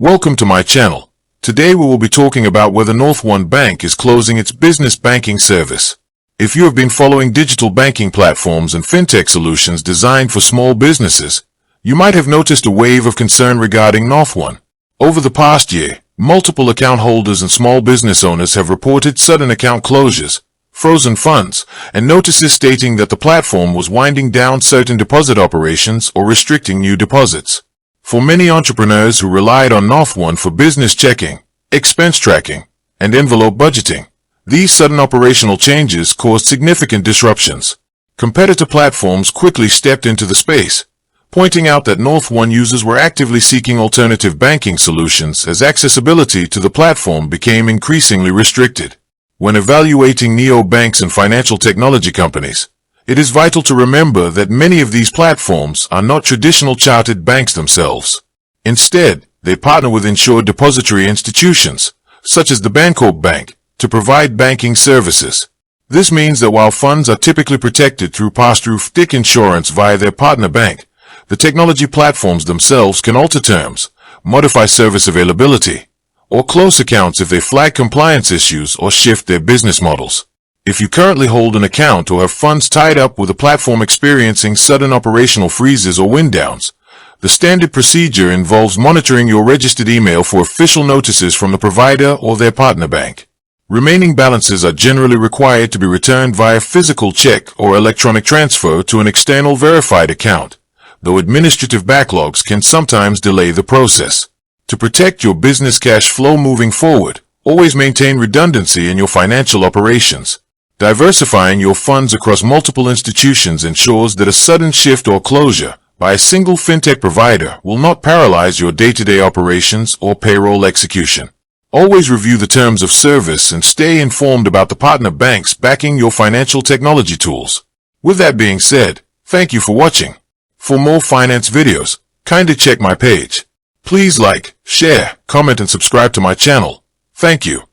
Welcome to my channel. Today we will be talking about whether NorthOne Bank is closing its business banking service. If you have been following digital banking platforms and fintech solutions designed for small businesses, you might have noticed a wave of concern regarding NorthOne. Over the past year, multiple account holders and small business owners have reported sudden account closures, frozen funds, and notices stating that the platform was winding down certain deposit operations or restricting new deposits. For many entrepreneurs who relied on NorthOne for business checking, expense tracking, and envelope budgeting, these sudden operational changes caused significant disruptions. Competitor platforms quickly stepped into the space, pointing out that NorthOne users were actively seeking alternative banking solutions as accessibility to the platform became increasingly restricted. When evaluating neobanks and financial technology companies, it is vital to remember that many of these platforms are not traditional chartered banks themselves. Instead, they partner with insured depository institutions, such as the Bancorp Bank, to provide banking services. This means that while funds are typically protected through pass-through FDIC insurance via their partner bank, the technology platforms themselves can alter terms, modify service availability, or close accounts if they flag compliance issues or shift their business models. If you currently hold an account or have funds tied up with a platform experiencing sudden operational freezes or wind downs, the standard procedure involves monitoring your registered email for official notices from the provider or their partner bank. Remaining balances are generally required to be returned via physical check or electronic transfer to an external verified account, though administrative backlogs can sometimes delay the process. To protect your business cash flow moving forward, always maintain redundancy in your financial operations. Diversifying your funds across multiple institutions ensures that a sudden shift or closure by a single fintech provider will not paralyze your day-to-day operations or payroll execution. Always review the terms of service and stay informed about the partner banks backing your financial technology tools. With that being said, thank you for watching. For more finance videos, kindly check my page. Please like, share, comment and subscribe to my channel. Thank you.